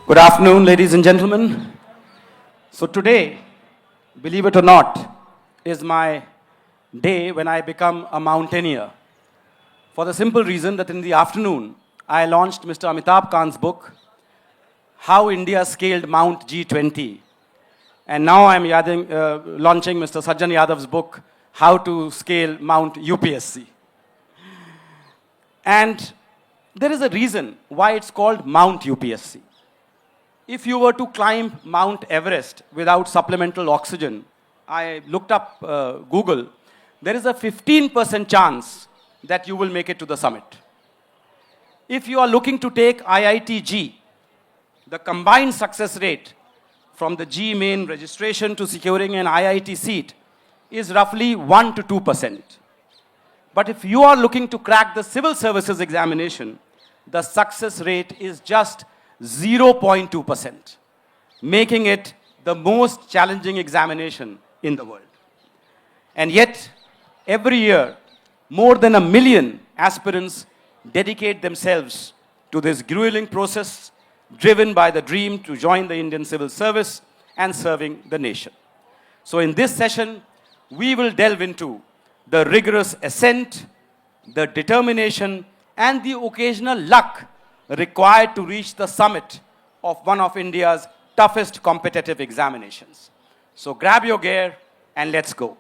Good afternoon, ladies and gentlemen. So today, believe it or not, is my day when I become a mountaineer. For the simple reason that in the afternoon, I launched Mr. Amitabh Kant's book, How India Scaled Mount G20. And now I'm launching Mr. Sajjan Yadav's book, How to Scale Mount UPSC. And there is a reason why it's called Mount UPSC. If you were to climb Mount Everest without supplemental oxygen, I looked up Google, there is a 15% chance that you will make it to the summit. If you are looking to take IIT-G, the combined success rate from the G main registration to securing an IIT seat is roughly 1 to 2%. But if you are looking to crack the civil services examination, the success rate is just 0.2%, making it the most challenging examination in the world. And yet, every year, more than 1 million aspirants dedicate themselves to this grueling process, driven by the dream to join the Indian civil service and serving the nation. So in this session, we will delve into the rigorous ascent, the determination, and the occasional luck required to reach the summit of one of India's toughest competitive examinations. So grab your gear and let's go.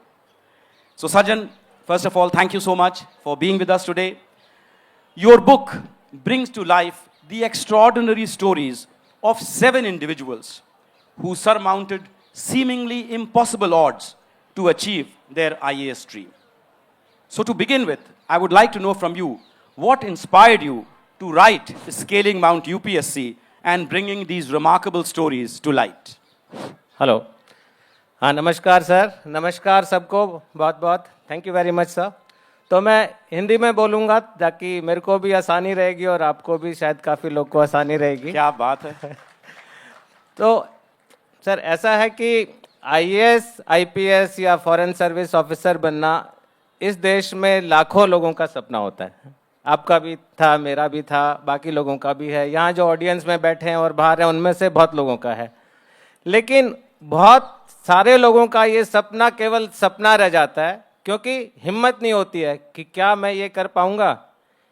So Sajjan, first of all, thank you so much for being with us today. Your book brings to life the extraordinary stories of 7 individuals who surmounted seemingly impossible odds to achieve their IAS dream. So to begin with, I would like to know from you, what inspired you to write Scaling Mount UPSC and bringing these remarkable stories to light? Hello, हाँ नमस्कार sir, नमस्कार सबको बहुत बहुत thank you very much sir. तो मैं हिंदी में बोलूँगा ताकि मेरे को भी आसानी रहेगी और आपको भी शायद काफ़ी लोग को आसानी रहेगी। क्या बात है। तो सर ऐसा है कि आईएएस, आईपीएस या फॉरेन सर्विस ऑफिसर बनना इस देश में लाखों लोगों का सपना होता है। आपका भी था, मेरा भी था, बाकी लोगों का भी है, यहाँ जो ऑडियंस में बैठे हैं और बाहर हैं उनमें से बहुत लोगों का है। लेकिन बहुत सारे लोगों का ये सपना केवल सपना रह जाता है, क्योंकि हिम्मत नहीं होती है कि क्या मैं ये कर पाऊँगा,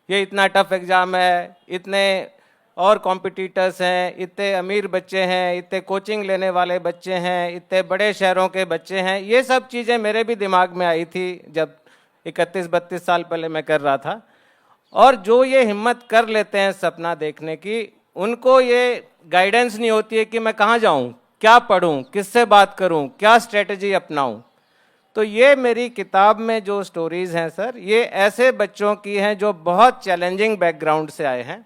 ये इतना टफ एग्ज़ाम है, इतने और कॉम्पिटिटर्स हैं, इतने अमीर बच्चे हैं, इतने कोचिंग लेने वाले बच्चे हैं, इतने बड़े शहरों के बच्चे हैं। ये सब चीज़ें मेरे भी दिमाग में आई थी जब 31-32 साल पहले मैं कर रहा था। और जो ये हिम्मत कर लेते हैं सपना देखने की, उनको ये गाइडेंस नहीं होती है कि मैं कहाँ जाऊँ, क्या पढूं, किससे बात करूं, क्या स्ट्रेटजी अपनाऊं। तो ये मेरी किताब में जो स्टोरीज हैं सर, ये ऐसे बच्चों की हैं जो बहुत चैलेंजिंग बैकग्राउंड से आए हैं,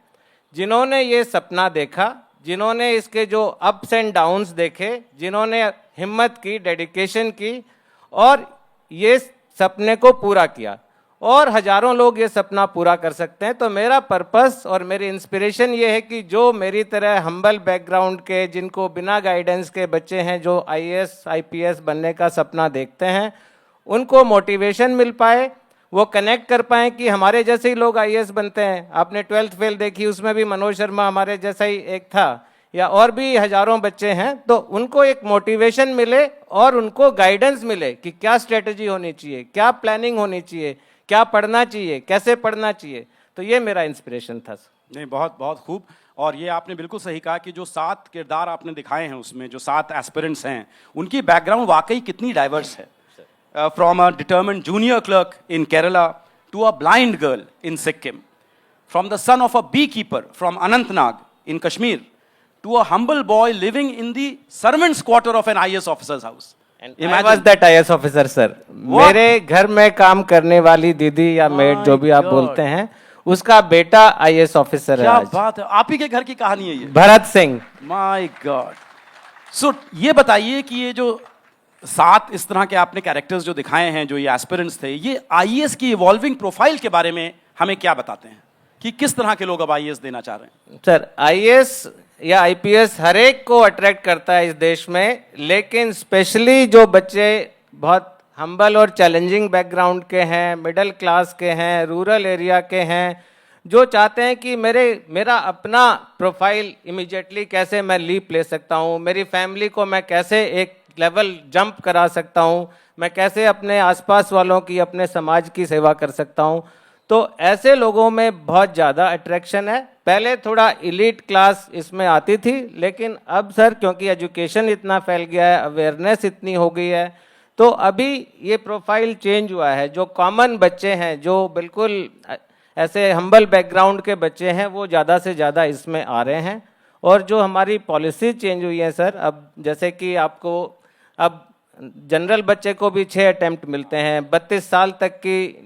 जिन्होंने ये सपना देखा, जिन्होंने इसके जो अप्स एंड डाउन्स देखे, जिन्होंने हिम्मत की, डेडिकेशन की और ये सपने को पूरा किया। और हजारों लोग ये सपना पूरा कर सकते हैं। तो मेरा पर्पस और मेरी इंस्पिरेशन ये है कि जो मेरी तरह हम्बल बैकग्राउंड के, जिनको बिना गाइडेंस के बच्चे हैं, जो आईएएस, आईपीएस बनने का सपना देखते हैं, उनको मोटिवेशन मिल पाए, वो कनेक्ट कर पाएँ कि हमारे जैसे ही लोग आईएएस बनते हैं। आपने 12th फेल देखी, उसमें भी मनोज शर्मा हमारे जैसा ही एक था, या और भी हजारों बच्चे हैं। तो उनको एक मोटिवेशन मिले और उनको गाइडेंस मिले कि क्या स्ट्रेटजी होनी चाहिए, क्या प्लानिंग होनी चाहिए, क्या पढ़ना चाहिए, कैसे पढ़ना चाहिए। तो ये मेरा इंस्पिरेशन था। नहीं, बहुत बहुत खूब। और ये आपने बिल्कुल सही कहा कि जो 7 किरदार आपने दिखाए हैं उसमें, जो 7 एस्पिरेंट्स हैं, उनकी बैकग्राउंड वाकई कितनी डाइवर्स है। From a determined junior clerk in Kerala to a blind girl in Sikkim, from the son of a bee keeper from Anantnag in Kashmir to a humble boy living in the servants quarter of an IAS officers house. I was that IAS officer, sir. मेरे घर में काम करने वाली दीदी या made जो भी आप बोलते हैं, उसका बेटा IAS ऑफिसर है। क्या बात है, आप ही के घर की कहानी है ये। Bharat Singh. My god. So ये बताइए कि ये जो 7 इस तरह के आपने कैरेक्टर्स जो दिखाए हैं, जो ये एस्पिरेंट्स थे, ये आईएएस की इवॉल्विंग प्रोफाइल के बारे में हमें क्या बताते हैं कि किस तरह के लोग अब आईएएस देना चाह रहे हैं? सर, आईएएस या आईपीएस हर एक को अट्रैक्ट करता है इस देश में, लेकिन स्पेशली जो बच्चे बहुत हम्बल और चैलेंजिंग बैकग्राउंड के हैं, मिडिल क्लास के हैं, रूरल एरिया के हैं, जो चाहते हैं कि मेरा अपना प्रोफाइल इमीडिएटली कैसे मैं लीप ले सकता हूँ, मेरी फैमिली को मैं कैसे एक लेवल जंप करा सकता हूँ, मैं कैसे अपने आसपास वालों की, अपने समाज की सेवा कर सकता हूँ। तो ऐसे लोगों में बहुत ज़्यादा अट्रैक्शन है। पहले थोड़ा इलीट क्लास इसमें आती थी, लेकिन अब सर क्योंकि एजुकेशन इतना फैल गया है, अवेयरनेस इतनी हो गई है, तो अभी ये प्रोफाइल चेंज हुआ है। जो कॉमन बच्चे हैं, जो बिल्कुल ऐसे हम्बल बैकग्राउंड के बच्चे हैं, वो ज़्यादा से ज़्यादा इसमें आ रहे हैं। और जो हमारी पॉलिसी चेंज हुई है सर, अब जैसे कि आपको अब जनरल बच्चे को भी 6 अटेम्प्ट मिलते हैं, 32 साल तक की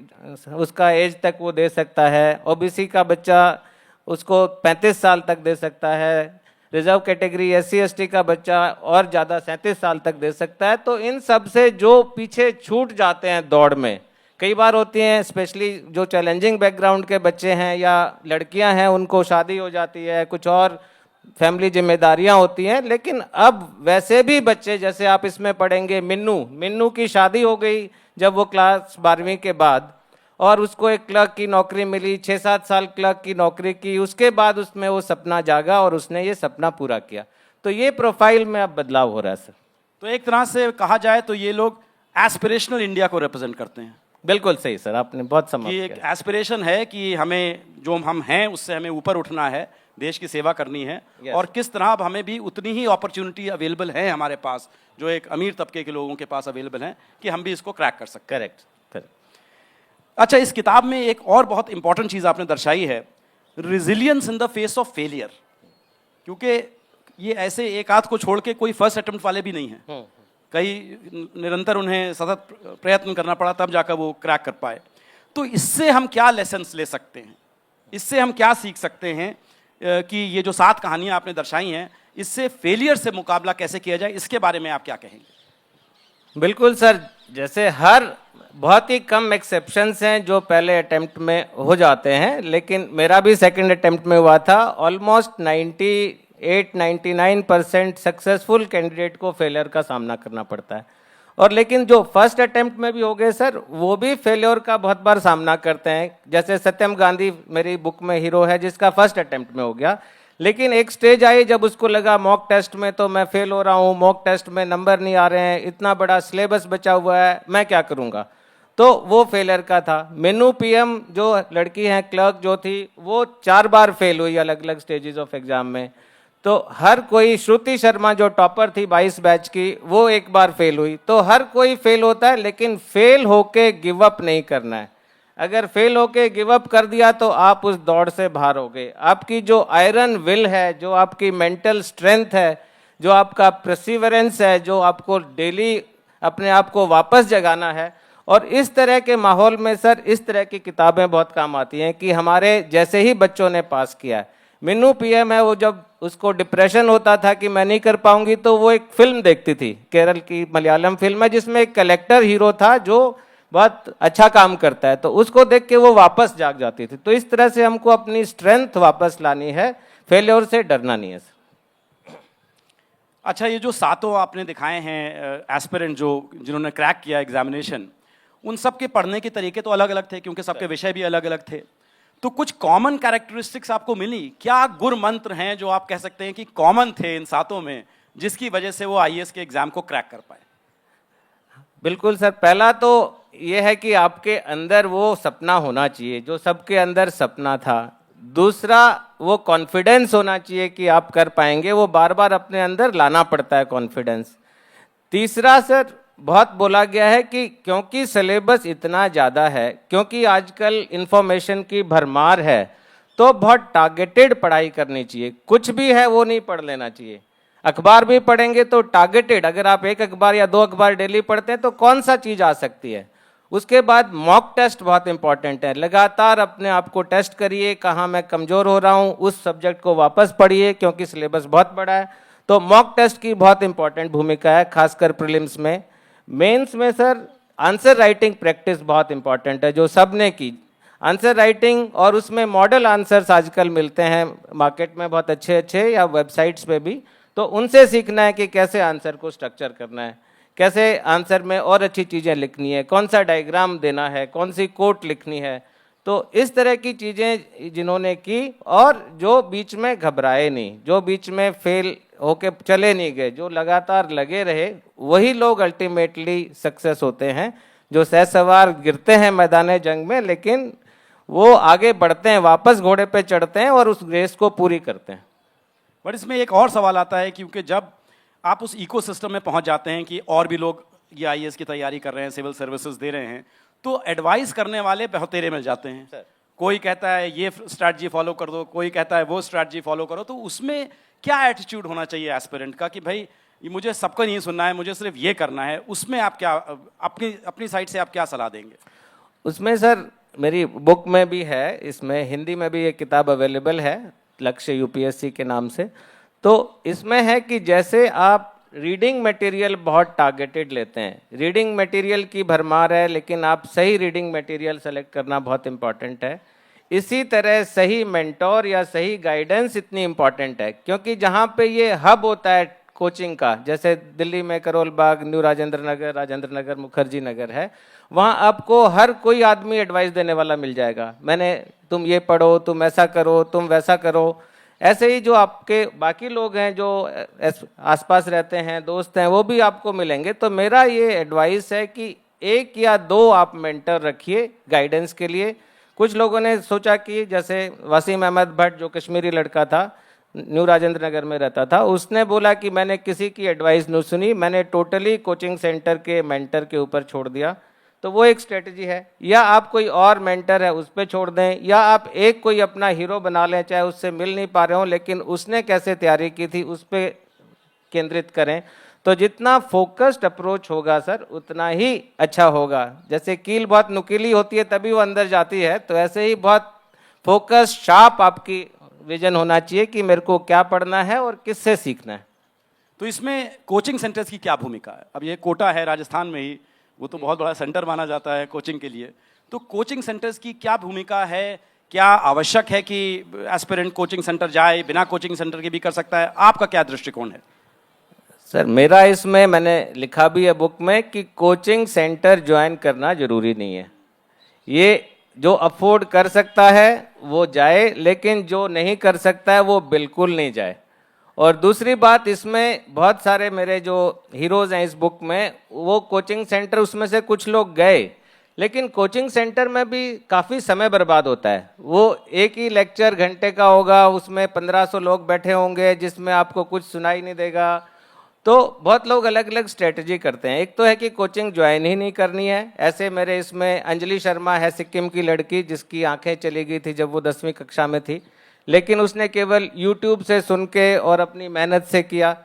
उसका एज तक वो दे सकता है, ओबीसी का बच्चा उसको 35 साल तक दे सकता है, रिजर्व कैटेगरी SC ST का बच्चा और ज़्यादा 37 साल तक दे सकता है। तो इन सब से जो पीछे छूट जाते हैं दौड़ में, कई बार होती हैं, स्पेशली जो चैलेंजिंग बैकग्राउंड के बच्चे हैं या लड़कियां हैं, उनको शादी हो जाती है, कुछ और फैमिली जिम्मेदारियां होती हैं, लेकिन अब वैसे भी बच्चे, जैसे आप इसमें पढ़ेंगे, मिन्नू की शादी हो गई जब वो क्लास 12वीं के बाद, और उसको एक क्लर्क की नौकरी मिली, 6-7 साल क्लर्क की नौकरी की, उसके बाद उसमें वो सपना जागा और उसने ये सपना पूरा किया। तो ये प्रोफाइल में अब बदलाव हो रहा है सर। तो एक तरह से कहा जाए तो ये लोग एस्पिरेशनल इंडिया को रिप्रेजेंट करते हैं। बिल्कुल सही सर, आपने बहुत समझ कि एक एस्पिरेशन है कि हमें जो हम हैं उससे हमें ऊपर उठना है, देश की सेवा करनी है। Yes. और किस तरह अब हमें भी उतनी ही अपॉर्चुनिटी अवेलेबल है हमारे पास, जो एक अमीर तबके के लोगों के पास अवेलेबल है, कि हम भी इसको क्रैक कर सकते हैं। करेक्ट। अच्छा, इस किताब में एक और बहुत इंपॉर्टेंट चीज़ आपने दर्शाई है, resilience in the face of failure. क्योंकि ये ऐसे एक आध को छोड़ के कोई फर्स्ट अटेम्प्ट वाले भी नहीं हैं, कई निरंतर उन्हें सतत प्रयत्न करना पड़ा तब जाकर वो क्रैक कर पाए। तो इससे हम क्या लेसन्स ले सकते हैं, इससे हम क्या सीख सकते हैं कि ये जो 7 कहानियां आपने दर्शाई हैं, इससे फेलियर से मुकाबला कैसे किया जाए, इसके बारे में आप क्या कहेंगे? बिल्कुल सर, जैसे हर बहुत ही कम एक्सेप्शंस हैं जो पहले अटेम्प्ट में हो जाते हैं, लेकिन मेरा भी सेकंड अटेम्प्ट में हुआ था। ऑलमोस्ट 98-99% सक्सेसफुल कैंडिडेट को फेलियर का सामना करना पड़ता है। और लेकिन जो फर्स्ट अटेम्प्ट में भी हो गए सर, वो भी फेलियर का बहुत बार सामना करते हैं। जैसे सत्यम गांधी मेरी बुक में हीरो है, जिसका फर्स्ट अटेम्प्ट में हो गया, लेकिन एक स्टेज आई जब उसको लगा मॉक टेस्ट में तो मैं फेल हो रहा हूँ, मॉक टेस्ट में नंबर नहीं आ रहे हैं, इतना बड़ा सिलेबस बचा हुआ है, मैं क्या करूँगा। तो वो फेलियर का था। मीनू PM जो लड़की हैं, क्लर्क जो थी, वो 4 बार फेल हुई अलग अलग स्टेजेस ऑफ एग्जाम में। तो हर कोई, श्रुति शर्मा जो टॉपर थी 22 बैच की, वो 1 बार फेल हुई। तो हर कोई फेल होता है, लेकिन फेल होके गिव अप नहीं करना है। अगर फेल होके गिव अप कर दिया तो आप उस दौड़ से बाहर हो गए। आपकी जो आयरन विल है, जो आपकी मेंटल स्ट्रेंथ है, जो आपका परसिवरेंस है, जो आपको डेली अपने आप को वापस जगाना है, और इस तरह के माहौल में सर इस तरह की किताबें बहुत काम आती हैं कि हमारे जैसे ही बच्चों ने पास किया है। मीनू PM है, वो जब उसको डिप्रेशन होता था कि मैं नहीं कर पाऊंगी, तो वो एक फिल्म देखती थी, केरल की मलयालम फिल्म है, जिसमें एक कलेक्टर हीरो था जो बहुत अच्छा काम करता है, तो उसको देख के वो वापस जाग जाती थी। तो इस तरह से हमको अपनी स्ट्रेंथ वापस लानी है, फेलियर से डरना नहीं है सर। अच्छा, ये जो 7 आपने दिखाए हैं एस्पिरेंट जिन्होंने क्रैक किया एग्जामिनेशन, उन सब के पढ़ने के तरीके तो अलग अलग थे, क्योंकि सबके विषय भी अलग अलग थे। तो कुछ कॉमन कैरेक्टरिस्टिक्स आपको मिली? क्या गुर मंत्र हैं जो आप कह सकते हैं कि कॉमन थे इन 7 में, जिसकी वजह से वो IAS के एग्जाम को क्रैक कर पाए? बिल्कुल सर, पहला तो ये है कि आपके अंदर वो सपना होना चाहिए जो सबके अंदर सपना था। दूसरा, वो कॉन्फिडेंस होना चाहिए कि आप कर पाएंगे, वो बार बार अपने अंदर लाना पड़ता है कॉन्फिडेंस। तीसरा सर, बहुत बोला गया है कि क्योंकि सिलेबस इतना ज़्यादा है, क्योंकि आजकल इंफॉर्मेशन की भरमार है, तो बहुत टारगेटेड पढ़ाई करनी चाहिए। कुछ भी है वो नहीं पढ़ लेना चाहिए। अखबार भी पढ़ेंगे तो टारगेटेड, अगर आप 1 अखबार या 2 अखबार डेली पढ़ते हैं तो कौन सा चीज़ आ सकती है। उसके बाद मॉक टेस्ट बहुत इंपॉर्टेंट है, लगातार अपने आप को टेस्ट करिए, कहाँ मैं कमज़ोर हो रहा हूँ, उस सब्जेक्ट को वापस पढ़िए, क्योंकि सिलेबस बहुत बड़ा है। तो मॉक टेस्ट की बहुत इंपॉर्टेंट भूमिका है, खासकर प्रीलिम्स में। मेंस में सर आंसर राइटिंग प्रैक्टिस बहुत इंपॉर्टेंट है, जो सब ने की। आंसर राइटिंग, और उसमें मॉडल आंसर्स आजकल मिलते हैं मार्केट में बहुत अच्छे अच्छे, या वेबसाइट्स पे भी, तो उनसे सीखना है कि कैसे आंसर को स्ट्रक्चर करना है, कैसे आंसर में और अच्छी चीज़ें लिखनी है, कौन सा डायग्राम देना है, कौन सी कोट लिखनी है। तो इस तरह की चीज़ें जिन्होंने की और जो बीच में घबराए नहीं, जो बीच में फेल होके चले नहीं गए, जो लगातार लगे रहे, वही लोग अल्टीमेटली सक्सेस होते हैं। जो सहसवार गिरते हैं मैदान जंग में, लेकिन वो आगे बढ़ते हैं, वापस घोड़े पे चढ़ते हैं और उस रेस को पूरी करते हैं। बट इसमें एक और सवाल आता है, क्योंकि जब आप उस इकोसिस्टम में पहुंच जाते हैं कि और भी लोग ये आईएएस की तैयारी कर रहे हैं, सिविल सर्विसेज दे रहे हैं, तो एडवाइस करने वाले बहुतेरे मिल जाते हैं। कोई कहता है ये स्ट्रैटेजी फॉलो कर दो, कोई कहता है वो स्ट्रैटेजी फॉलो करो। तो उसमें क्या एटीट्यूड होना चाहिए एस्पिरेंट का कि भाई ये मुझे सबको नहीं सुनना है, मुझे सिर्फ ये करना है? उसमें आप क्या अपनी अपनी साइड से आप क्या सलाह देंगे? उसमें सर मेरी बुक में भी है, इसमें हिंदी में भी एक किताब अवेलेबल है, लक्ष्य यूपीएससी के नाम से। तो इसमें है कि जैसे आप रीडिंग मटेरियल बहुत टारगेटेड लेते हैं, रीडिंग मटेरियल की भरमार है, लेकिन आप सही रीडिंग मटेरियल सेलेक्ट करना बहुत इंपॉर्टेंट है। इसी तरह सही मेंटोर या सही गाइडेंस इतनी इंपॉर्टेंट है, क्योंकि जहाँ पे ये हब होता है कोचिंग का, जैसे दिल्ली में करोल बाग, न्यू राजेंद्र नगर मुखर्जी नगर है, वहाँ आपको हर कोई आदमी एडवाइस देने वाला मिल जाएगा। तुम ये पढ़ो, तुम ऐसा करो, तुम वैसा करो। ऐसे ही जो आपके बाकी लोग हैं जो आसपास रहते हैं, दोस्त हैं, वो भी आपको मिलेंगे। तो मेरा ये एडवाइस है कि 1 या 2 आप मेंटर रखिए गाइडेंस के लिए। कुछ लोगों ने सोचा कि जैसे वसीम अहमद भट्ट जो कश्मीरी लड़का था, न्यू राजेंद्र नगर में रहता था, उसने बोला कि मैंने किसी की एडवाइस नहीं सुनी, मैंने टोटली कोचिंग सेंटर के मेंटर के ऊपर छोड़ दिया। तो वो एक स्ट्रेटजी है। या आप कोई और मेंटर है उस पर छोड़ दें, या आप एक कोई अपना हीरो बना लें, चाहे उससे मिल नहीं पा रहे हो लेकिन उसने कैसे तैयारी की थी उस पर केंद्रित करें। तो जितना फोकस्ड अप्रोच होगा सर, उतना ही अच्छा होगा। जैसे कील बहुत नुकीली होती है तभी वो अंदर जाती है, तो ऐसे ही बहुत फोकस शार्प आपकी विजन होना चाहिए कि मेरे को क्या पढ़ना है और किससे सीखना है। तो इसमें कोचिंग सेंटर्स की क्या भूमिका है? अब ये कोटा है राजस्थान में ही, वो तो बहुत बड़ा सेंटर माना जाता है कोचिंग के लिए। तो कोचिंग सेंटर्स की क्या भूमिका है? क्या आवश्यक है कि एस्पिरेंट कोचिंग सेंटर जाए, बिना कोचिंग सेंटर के भी कर सकता है? आपका क्या दृष्टिकोण है? सर मेरा इसमें, मैंने लिखा भी है बुक में कि कोचिंग सेंटर ज्वाइन करना जरूरी नहीं है। ये जो अफोर्ड कर सकता है वो जाए, लेकिन जो नहीं कर सकता है वो बिल्कुल नहीं जाए। और दूसरी बात, इसमें बहुत सारे मेरे जो हीरोज़ हैं इस बुक में, वो कोचिंग सेंटर, उसमें से कुछ लोग गए, लेकिन कोचिंग सेंटर में भी काफ़ी समय बर्बाद होता है। वो एक ही लेक्चर घंटे का होगा, उसमें 1500 लोग बैठे होंगे, जिसमें आपको कुछ सुनाई नहीं देगा। तो बहुत लोग अलग अलग स्ट्रेटजी करते हैं। एक तो है कि कोचिंग ज्वाइन ही नहीं करनी है। ऐसे मेरे इसमें अंजलि शर्मा है, सिक्किम की लड़की, जिसकी आंखें चली गई थी जब वो 10वीं कक्षा में थी, लेकिन उसने केवल यूट्यूब से सुन के और अपनी मेहनत से किया।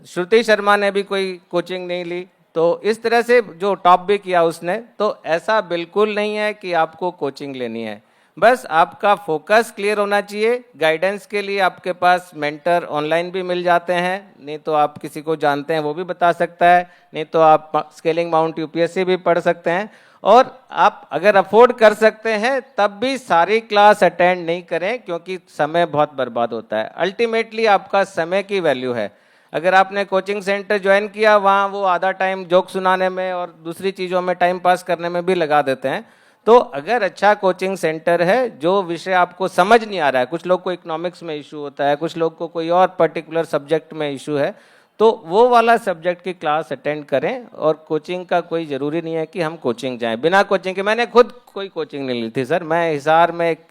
श्रुति शर्मा ने भी कोई कोचिंग नहीं ली। तो इस तरह से जो टॉप भी किया उसने। तो ऐसा बिल्कुल नहीं है कि आपको कोचिंग लेनी है, बस आपका फोकस क्लियर होना चाहिए। गाइडेंस के लिए आपके पास मेंटर ऑनलाइन भी मिल जाते हैं, नहीं तो आप किसी को जानते हैं वो भी बता सकता है, नहीं तो आप स्केलिंग माउंट यूपीएससी भी पढ़ सकते हैं। और आप अगर अफोर्ड कर सकते हैं तब भी सारी क्लास अटेंड नहीं करें, क्योंकि समय बहुत बर्बाद होता है। अल्टीमेटली आपका समय की वैल्यू है। अगर आपने कोचिंग सेंटर ज्वाइन किया, वहाँ वो आधा टाइम जोक सुनाने में और दूसरी चीज़ों में टाइम पास करने में भी लगा देते हैं। तो अगर अच्छा कोचिंग सेंटर है, जो विषय आपको समझ नहीं आ रहा है, कुछ लोग को इकोनॉमिक्स में इशू होता है, कुछ लोग को कोई और पर्टिकुलर सब्जेक्ट में इशू है, तो वो वाला सब्जेक्ट की क्लास अटेंड करें। और कोचिंग का कोई ज़रूरी नहीं है कि हम कोचिंग जाएं। बिना कोचिंग के, मैंने खुद कोई कोचिंग नहीं ली थी सर, मैं हिसार में एक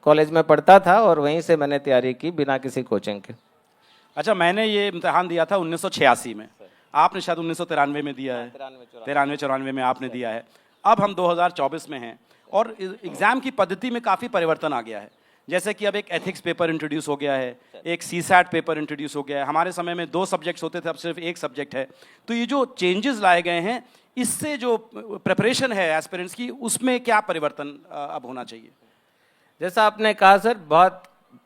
कॉलेज में पढ़ता था और वहीं से मैंने तैयारी की बिना किसी कोचिंग के। अच्छा, मैंने ये इम्तिहान दिया था 1986 में, आपने शायद 1993 में दिया है, 93-94 में आपने दिया है। अब हम 2024 में हैं और एग्ज़ाम की पद्धति में काफ़ी परिवर्तन आ गया है। जैसे कि अब एक एथिक्स पेपर इंट्रोड्यूस हो गया है, एक सीसैट पेपर इंट्रोड्यूस हो गया है। हमारे समय में 2 सब्जेक्ट्स होते थे, अब सिर्फ 1 सब्जेक्ट है। तो ये जो चेंजेस लाए गए हैं, इससे जो प्रिपरेशन है एस्पिरेंट्स की, उसमें क्या परिवर्तन अब होना चाहिए? जैसा आपने कहा सर, बहुत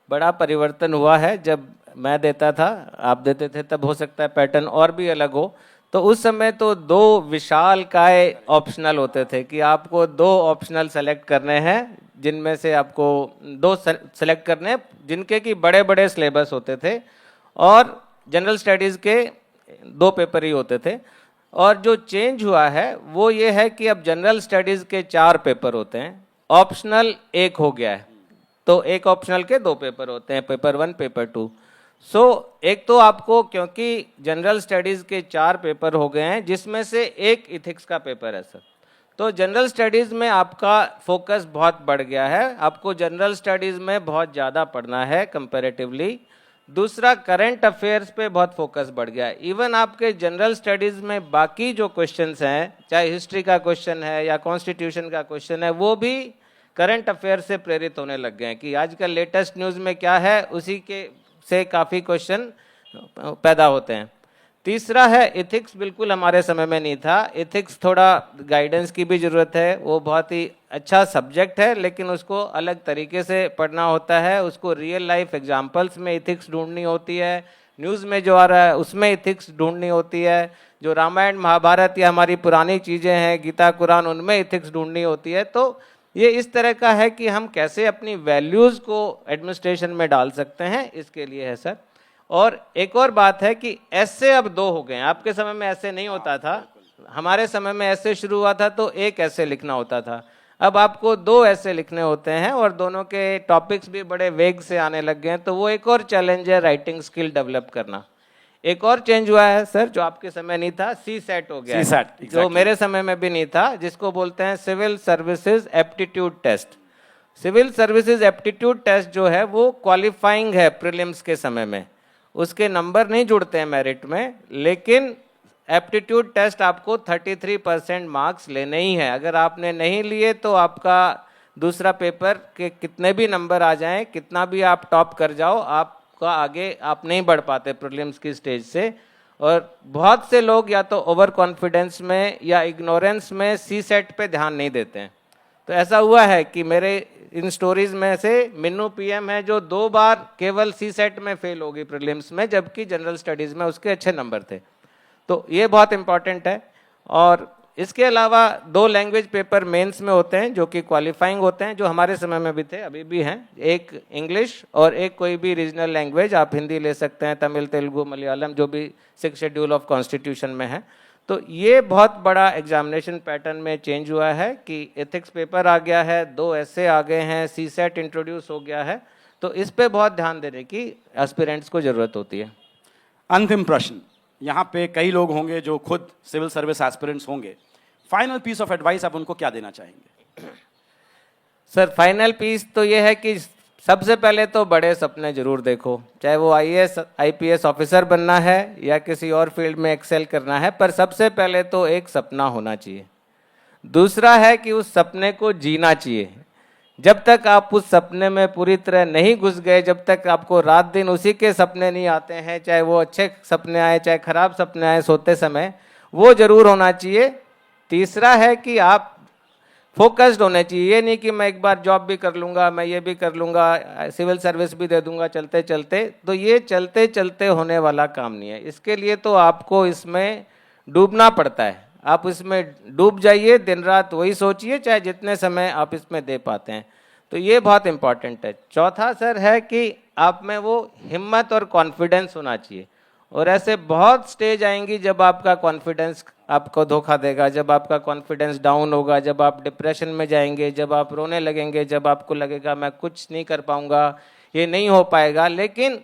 बड़ा परिवर्तन हुआ है। जब मैं देता था, आप देते थे, तब हो सकता है पैटर्न और भी अलग हो। तो उस समय तो 2 विशालकाय ऑप्शनल होते थे कि आपको 2 ऑप्शनल सेलेक्ट करने हैं, जिनमें से आपको 2 सेलेक्ट करने हैं, जिनके की बड़े बड़े सिलेबस होते थे, और जनरल स्टडीज़ के 2 पेपर ही होते थे। और जो चेंज हुआ है वो ये है कि अब जनरल स्टडीज़ के 4 पेपर होते हैं, ऑप्शनल एक हो गया है, तो एक ऑप्शनल के दो पेपर होते हैं, पेपर 1 पेपर 2। सो एक तो आपको, क्योंकि जनरल स्टडीज के 4 पेपर हो गए हैं जिसमें से एक इथिक्स का पेपर है सर, तो जनरल स्टडीज में आपका फोकस बहुत बढ़ गया है, आपको जनरल स्टडीज में बहुत ज़्यादा पढ़ना है कंपैरेटिवली। दूसरा, करंट अफेयर्स पे बहुत फोकस बढ़ गया है। इवन आपके जनरल स्टडीज में बाकी जो क्वेश्चंस हैं, चाहे हिस्ट्री का क्वेश्चन है या कॉन्स्टिट्यूशन का क्वेश्चन है, वो भी करंट अफेयर से प्रेरित होने लग गए हैं कि आजकल लेटेस्ट न्यूज़ में क्या है, उसी के से काफ़ी क्वेश्चन पैदा होते हैं। तीसरा है इथिक्स, बिल्कुल हमारे समय में नहीं था। इथिक्स थोड़ा गाइडेंस की भी ज़रूरत है, वो बहुत ही अच्छा सब्जेक्ट है लेकिन उसको अलग तरीके से पढ़ना होता है, उसको रियल लाइफ एग्जांपल्स में इथिक्स ढूंढनी होती है, न्यूज़ में जो आ रहा है उसमें इथिक्स ढूंढनी होती है, जो रामायण महाभारत या हमारी पुरानी चीज़ें हैं गीता कुरान, उनमें इथिक्स ढूंढनी होती है। तो ये इस तरह का है कि हम कैसे अपनी वैल्यूज़ को एडमिनिस्ट्रेशन में डाल सकते हैं, इसके लिए है सर। और एक और बात है कि ऐसे अब 2 हो गए हैं, आपके समय में ऐसे नहीं होता था, हमारे समय में ऐसे शुरू हुआ था तो एक ऐसे लिखना होता था, अब आपको 2 ऐसे लिखने होते हैं और दोनों के टॉपिक्स भी बड़े वेग से आने लग गए हैं, तो वो एक और चैलेंज है राइटिंग स्किल डेवलप करना। एक और चेंज हुआ है सर जो आपके समय नहीं था, सी सेट हो गया है, CSAT, जो मेरे समय में भी नहीं था, जिसको बोलते हैं civil services aptitude test. Civil services aptitude test जो है वो क्वालिफाइंग है प्रीलिम्स के समय में, उसके नंबर नहीं जुड़ते हैं मेरिट में, लेकिन एप्टीट्यूड टेस्ट आपको 33% मार्क्स लेने ही है। अगर आपने नहीं लिए तो आपका दूसरा पेपर के कितने भी नंबर आ जाएं, कितना भी आप टॉप कर जाओ, आपका आगे आप नहीं बढ़ पाते प्रीलिम्स की स्टेज से। और बहुत से लोग या तो ओवर कॉन्फिडेंस में या इग्नोरेंस में सी सेट पे ध्यान नहीं देते हैं। तो ऐसा हुआ है कि मेरे इन स्टोरीज में से मिन्नू पीएम है जो 2 बार केवल सी सेट में फेल होगी प्रीलिम्स में, जबकि जनरल स्टडीज में उसके अच्छे नंबर थे। तो ये बहुत इंपॉर्टेंट है। और इसके अलावा 2 लैंग्वेज पेपर मेंस में होते हैं जो कि क्वालिफाइंग होते हैं, जो हमारे समय में भी थे, अभी भी हैं। एक इंग्लिश और एक कोई भी रीजनल लैंग्वेज, आप हिंदी ले सकते हैं, तमिल, तेलुगु, मलयालम, जो भी 6 शेड्यूल ऑफ कॉन्स्टिट्यूशन में है। तो ये बहुत बड़ा एग्जामिनेशन पैटर्न में चेंज हुआ है कि एथिक्स पेपर आ गया है, 2 ऐसे आ गए हैं, सी सेट इंट्रोड्यूस हो गया है। तो इस पे बहुत ध्यान देने की एस्पिरेंट्स को ज़रूरत होती है। अंतिम प्रश्न, यहाँ पे कई लोग होंगे जो खुद सिविल सर्विस एस्पिरेंट्स होंगे, फाइनल पीस ऑफ एडवाइस आप उनको क्या देना चाहेंगे? सर फाइनल पीस तो ये है कि सबसे पहले तो बड़े सपने जरूर देखो, चाहे वो आईएएस आईपीएस ऑफिसर बनना है या किसी और फील्ड में एक्सेल करना है, पर सबसे पहले तो एक सपना होना चाहिए। दूसरा है कि उस सपने को जीना चाहिए। जब तक आप उस सपने में पूरी तरह नहीं घुस गए, जब तक आपको रात दिन उसी के सपने नहीं आते हैं, चाहे वो अच्छे सपने आए चाहे खराब सपने आए सोते समय, वो जरूर होना चाहिए। तीसरा है कि आप फोकस्ड होने चाहिए, ये नहीं कि मैं एक बार जॉब भी कर लूँगा, मैं ये भी कर लूँगा, सिविल सर्विस भी दे दूँगा चलते चलते, तो ये चलते चलते होने वाला काम नहीं है। इसके लिए तो आपको इसमें डूबना पड़ता है, आप इसमें डूब जाइए, दिन रात वही सोचिए, चाहे जितने समय आप इसमें दे पाते हैं। तो ये बहुत इंपॉर्टेंट है। चौथा सर है कि आप में वो हिम्मत और कॉन्फिडेंस होना चाहिए। और ऐसे बहुत स्टेज आएंगी जब आपका कॉन्फिडेंस आपको धोखा देगा, जब आपका कॉन्फिडेंस डाउन होगा, जब आप डिप्रेशन में जाएंगे, जब आप रोने लगेंगे, जब आपको लगेगा मैं कुछ नहीं कर पाऊंगा, ये नहीं हो पाएगा। लेकिन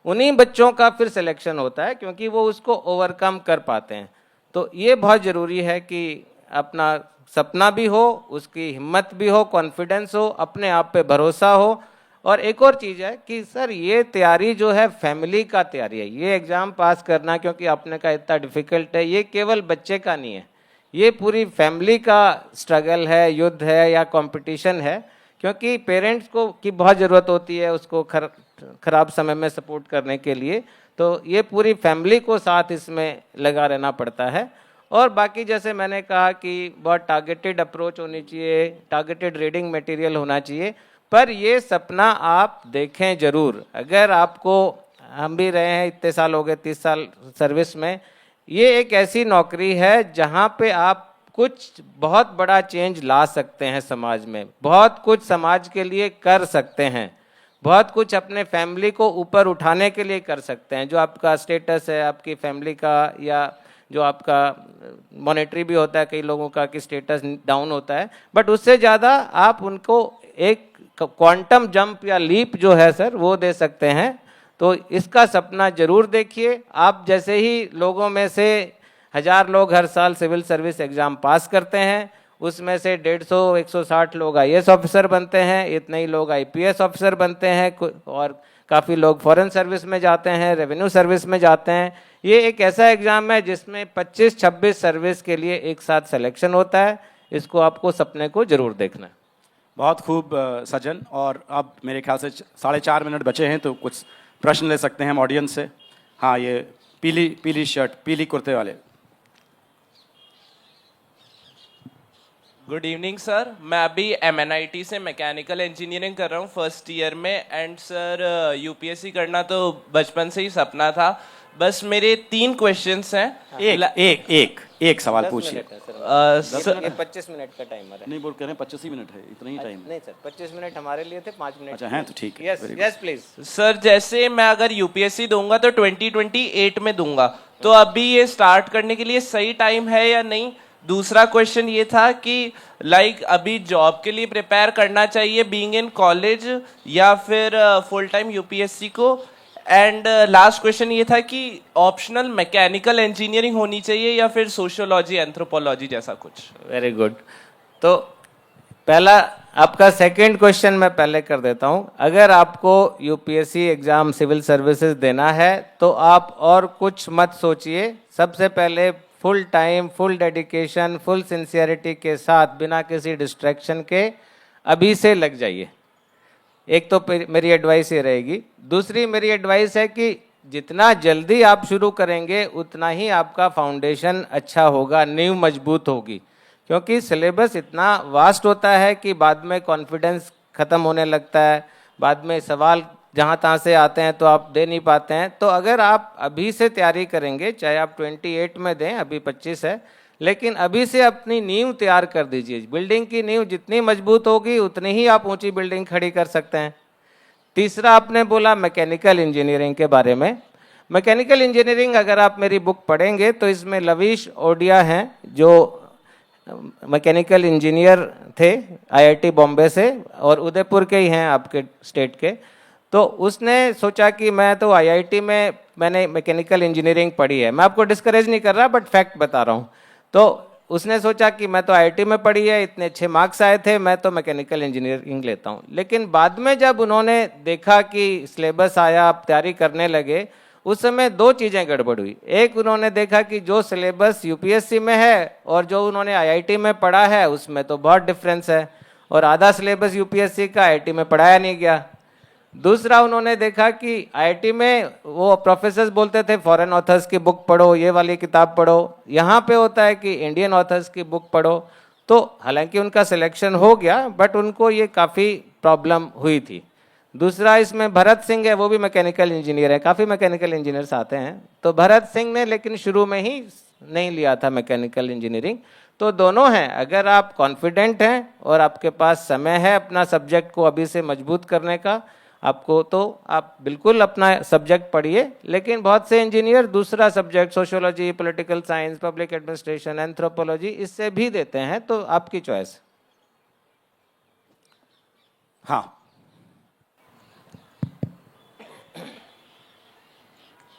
उन्हीं बच्चों का फिर सिलेक्शन होता है क्योंकि वो उसको ओवरकम कर पाते हैं। तो ये बहुत ज़रूरी है कि अपना सपना भी हो, उसकी हिम्मत भी हो, कॉन्फिडेंस हो, अपने आप पे भरोसा हो। और एक और चीज़ है कि सर ये तैयारी जो है फैमिली का तैयारी है, ये एग्ज़ाम पास करना क्योंकि आपने कहा इतना डिफ़िकल्ट है, ये केवल बच्चे का नहीं है, ये पूरी फैमिली का स्ट्रगल है, युद्ध है या कंपटीशन है। क्योंकि पेरेंट्स को की बहुत ज़रूरत होती है उसको खराब समय में सपोर्ट करने के लिए, तो ये पूरी फैमिली को साथ इसमें लगा रहना पड़ता है। और बाकी जैसे मैंने कहा कि बहुत टारगेटेड अप्रोच होनी चाहिए, टारगेटेड रीडिंग मटेरियल होना चाहिए, पर ये सपना आप देखें जरूर। अगर आपको, हम भी रहे हैं इतने साल हो गए, 30 साल सर्विस में, ये एक ऐसी नौकरी है जहाँ पे आप कुछ बहुत बड़ा चेंज ला सकते हैं समाज में, बहुत कुछ समाज के लिए कर सकते हैं, बहुत कुछ अपने फैमिली को ऊपर उठाने के लिए कर सकते हैं। जो आपका स्टेटस है आपकी फैमिली का या जो आपका मॉनेटरी भी होता है कई लोगों का कि स्टेटस डाउन होता है, बट उससे ज़्यादा आप उनको एक क्वांटम जंप या लीप जो है सर वो दे सकते हैं। तो इसका सपना जरूर देखिए। आप जैसे ही लोगों में से 1000 लोग हर साल सिविल सर्विस एग्जाम पास करते हैं, उसमें से 150-160 लोग आईएएस ऑफिसर बनते हैं, इतने ही लोग आईपीएस ऑफिसर बनते हैं, और काफ़ी लोग फॉरेन सर्विस में जाते हैं, रेवेन्यू सर्विस में जाते हैं। ये एक ऐसा एग्जाम है जिसमें 25-26 सर्विस के लिए एक साथ सिलेक्शन होता है। इसको आपको सपने को जरूर देखना है। बहुत खूब सजन। और अब मेरे ख्याल से 4.5 मिनट बचे हैं, तो कुछ प्रश्न ले सकते हैं हम ऑडियंस से। हाँ, ये पीली शर्ट, पीली कुर्ते वाले। गुड इवनिंग सर, मैं अभी MNIT से मैकेनिकल इंजीनियरिंग कर रहा हूँ फर्स्ट ईयर में। एंड सर यूपीएससी करना तो बचपन से ही सपना था। बस मेरे 3 क्वेश्चंस हैं। एक सवाल पूछिए। 25 मिनट का टाइमर है। नहीं, बोल कह रहे हैं 25 ही मिनट है, इतना ही टाइम। नहीं सर, 25 मिनट हमारे लिए थे, 5 मिनट। अच्छा, हैं तो ठीक है। यस यस प्लीज सर, जैसे मैं अगर यूपीएससी दूंगा तो 2028 में दूंगा, तो अभी ये स्टार्ट करने के लिए सही टाइम है या नहीं? दूसरा क्वेश्चन ये था कि अभी जॉब के लिए प्रिपेयर करना चाहिए बीइंग इन कॉलेज या फिर फुल टाइम यूपीएससी को? एंड लास्ट क्वेश्चन ये था कि ऑप्शनल मैकेनिकल इंजीनियरिंग होनी चाहिए या फिर सोशियोलॉजी एंथ्रोपोलॉजी जैसा कुछ? Very good. तो पहला आपका सेकंड क्वेश्चन मैं पहले कर देता हूं। अगर आपको यूपीएससी एग्जाम सिविल सर्विसेज देना है तो आप और कुछ मत सोचिए। सबसे पहले full time, full dedication, full sincerity के साथ, बिना किसी डिस्ट्रैक्शन के अभी से लग जाइए। एक तो मेरी एडवाइस ये रहेगी। दूसरी मेरी एडवाइस है कि जितना जल्दी आप शुरू करेंगे उतना ही आपका फाउंडेशन अच्छा होगा, नींव मजबूत होगी। क्योंकि सिलेबस इतना वास्ट होता है कि बाद में कॉन्फिडेंस ख़त्म होने लगता है, बाद में सवाल जहाँ तहाँ से आते हैं तो आप दे नहीं पाते हैं। तो अगर आप अभी से तैयारी करेंगे, चाहे आप 28 में दें, अभी 25 है, लेकिन अभी से अपनी नींव तैयार कर दीजिए। बिल्डिंग की नींव जितनी मजबूत होगी उतनी ही आप ऊंची बिल्डिंग खड़ी कर सकते हैं। तीसरा आपने बोला मैकेनिकल इंजीनियरिंग के बारे में। मैकेनिकल इंजीनियरिंग अगर आप मेरी बुक पढ़ेंगे तो इसमें लवीश ओडिया हैं जो मैकेनिकल इंजीनियर थे आईआईटी बॉम्बे से, और उदयपुर के ही हैं आपके स्टेट के। तो उसने सोचा कि मैं तो आईआईटी में मैंने मैकेनिकल इंजीनियरिंग पढ़ी है। मैं आपको डिस्करेज नहीं कर रहा, बट फैक्ट बता रहा हूँ। तो उसने सोचा कि मैं तो आईआईटी में पढ़ी है, इतने अच्छे मार्क्स आए थे, मैं तो मैकेनिकल इंजीनियरिंग लेता हूँ। लेकिन बाद में जब उन्होंने देखा कि सिलेबस आया, आप तैयारी करने लगे, उस समय 2 चीज़ें गड़बड़ हुई। एक, उन्होंने देखा कि जो सिलेबस यूपीएससी में है और जो उन्होंने आईआईटी में पढ़ा है उसमें तो बहुत डिफरेंस है, और आधा सिलेबस यूपीएससी का आईआईटी में पढ़ाया नहीं गया। दूसरा, उन्होंने देखा कि आईआईटी में वो प्रोफेसर्स बोलते थे फॉरेन ऑथर्स की बुक पढ़ो, ये वाली किताब पढ़ो। यहाँ पे होता है कि इंडियन ऑथर्स की बुक पढ़ो। तो हालांकि उनका सिलेक्शन हो गया, बट उनको ये काफ़ी प्रॉब्लम हुई थी। दूसरा, इसमें भरत सिंह है, वो भी मैकेनिकल इंजीनियर है, काफ़ी मैकेनिकल इंजीनियर्स आते हैं। तो भरत सिंह ने लेकिन शुरू में ही नहीं लिया था मैकेनिकल इंजीनियरिंग। तो दोनों हैं, अगर आप कॉन्फिडेंट हैं और आपके पास समय है अपना सब्जेक्ट को अभी से मजबूत करने का आपको, तो आप बिल्कुल अपना सब्जेक्ट पढ़िए। लेकिन बहुत से इंजीनियर दूसरा subject sociology, political science, public administration, anthropology इससे भी देते हैं, तो आपकी चॉइस। हाँ,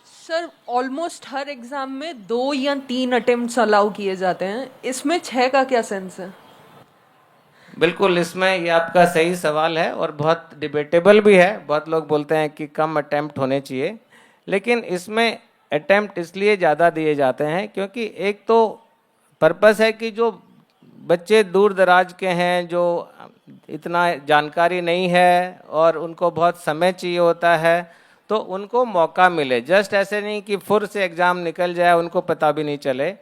सर ऑलमोस्ट हर एग्जाम में 2 या 3 अटेम्प्ट्स अलाउ किए जाते हैं, इसमें 6 का क्या सेंस है? बिल्कुल, इसमें ये आपका सही सवाल है और बहुत डिबेटेबल भी है। बहुत लोग बोलते हैं कि कम अटेम्प्ट होने चाहिए, लेकिन इसमें अटेम्प्ट इसलिए ज़्यादा दिए जाते हैं क्योंकि एक तो पर्पस है कि जो बच्चे दूर दराज के हैं, जो इतना जानकारी नहीं है और उनको बहुत समय चाहिए होता है, तो उनको मौका मिले। जस्ट ऐसे नहीं कि फुर से एग्ज़ाम निकल जाए, उनको पता भी नहीं चले।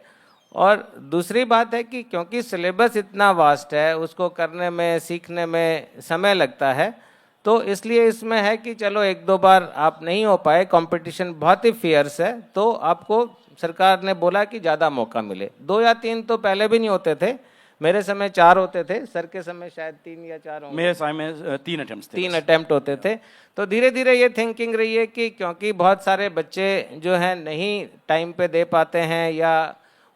और दूसरी बात है कि क्योंकि सिलेबस इतना वास्ट है, उसको करने में, सीखने में समय लगता है, तो इसलिए इसमें है कि चलो 1-2 बार आप नहीं हो पाए, कंपटीशन बहुत ही फियर्स है, तो आपको सरकार ने बोला कि ज़्यादा मौका मिले। 2 या 3 तो पहले भी नहीं होते थे, मेरे समय 4 होते थे, सर के समय शायद 3 या 4 होंगे। मेरे समय में 3 अटेम्प्ट्स थे। 3 अटेम्प्ट होते थे। तो धीरे धीरे ये थिंकिंग रही है कि क्योंकि बहुत सारे बच्चे जो हैं नहीं टाइम पे दे पाते हैं या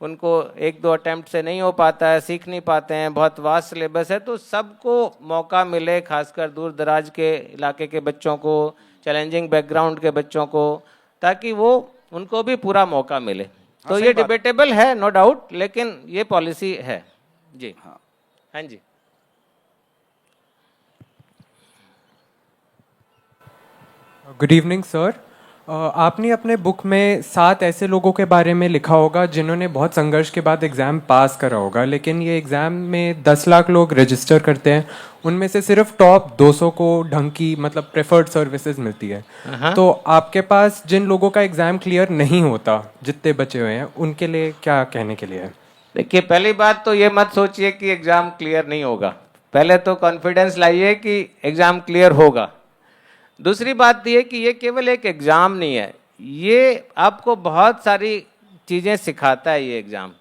उनको एक दो अटेम्प्ट से नहीं हो पाता है, सीख नहीं पाते हैं, बहुत वास्ट सिलेबस है, तो सबको मौका मिले, खासकर दूर दराज के इलाके के बच्चों को, चैलेंजिंग बैकग्राउंड के बच्चों को, ताकि वो उनको भी पूरा मौका मिले। तो ये डिबेटेबल है, नो डाउट, लेकिन ये पॉलिसी है जी। हाँ जी। Good evening sir. आपने अपने बुक में 7 ऐसे लोगों के बारे में लिखा होगा जिन्होंने बहुत संघर्ष के बाद एग्ज़ाम पास करा होगा, लेकिन ये एग्ज़ाम में 10 लाख लोग रजिस्टर करते हैं, उनमें से सिर्फ टॉप 200 को ढंग की मतलब प्रेफर्ड सर्विसेज मिलती है। तो आपके पास जिन लोगों का एग्ज़ाम क्लियर नहीं होता, जितने बचे हुए हैं, उनके लिए क्या कहने के लिए है? देखिए, पहली बात तो ये मत सोचिए कि एग्ज़ाम क्लियर नहीं होगा, पहले तो कॉन्फिडेंस लाइए कि एग्ज़ाम क्लियर होगा। दूसरी बात ये कि ये केवल एक एग्ज़ाम नहीं है, ये आपको बहुत सारी चीज़ें सिखाता है ये एग्ज़ाम।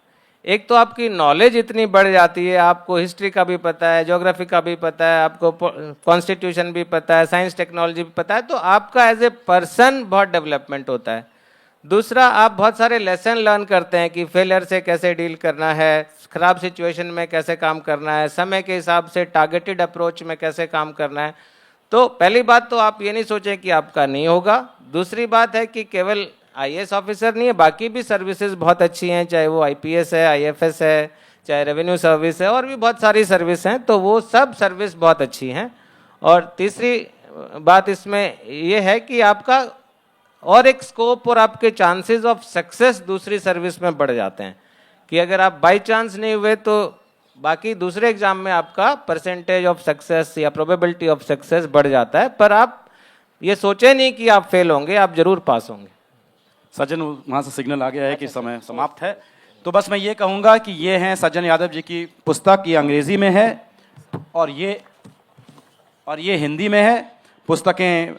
एक तो आपकी नॉलेज इतनी बढ़ जाती है, आपको हिस्ट्री का भी पता है, ज्योग्राफी का भी पता है, आपको कॉन्स्टिट्यूशन भी पता है, साइंस टेक्नोलॉजी भी पता है, तो आपका एज ए पर्सन बहुत डेवलपमेंट होता है। दूसरा, आप बहुत सारे लेसन लर्न करते हैं कि फेलियर से कैसे डील करना है, ख़राब सिचुएशन में कैसे काम करना है, समय के हिसाब से टारगेटेड अप्रोच में कैसे काम करना है। तो पहली बात तो आप ये नहीं सोचें कि आपका नहीं होगा। दूसरी बात है कि केवल आईएएस ऑफिसर नहीं है, बाकी भी सर्विसेज बहुत अच्छी हैं, चाहे वो आईपीएस है, आईएफएस है, चाहे रेवेन्यू सर्विस है, और भी बहुत सारी सर्विस हैं, तो वो सब सर्विस बहुत अच्छी हैं। और तीसरी बात इसमें ये है कि आपका और एक स्कोप और आपके चांसेस ऑफ सक्सेस दूसरी सर्विस में बढ़ जाते हैं, कि अगर आप बाई चांस नहीं हुए तो बाकी दूसरे एग्जाम में आपका परसेंटेज ऑफ सक्सेस या प्रोबेबिलिटी ऑफ सक्सेस बढ़ जाता है। पर आप ये सोचे नहीं कि आप फेल होंगे, आप जरूर पास होंगे। सज्जन, वहाँ से सिग्नल आ गया है कि समय समाप्त है, तो बस मैं ये कहूँगा कि ये हैं सज्जन यादव जी की पुस्तक, ये अंग्रेज़ी में है और ये हिंदी में है। पुस्तकें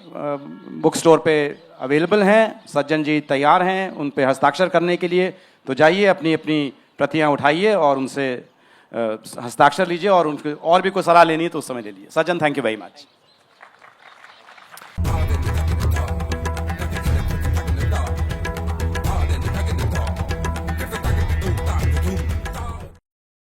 बुक स्टोर पे अवेलेबल हैं। सज्जन जी तैयार हैं उन पे हस्ताक्षर करने के लिए, तो जाइए अपनी अपनी प्रतियां उठाइए और उनसे हस्ताक्षर लीजिए, और उनके और भी कोई सलाह लेनी है तो उस समय ले लीजिए। सज्जन, थैंक यू वेरी मच।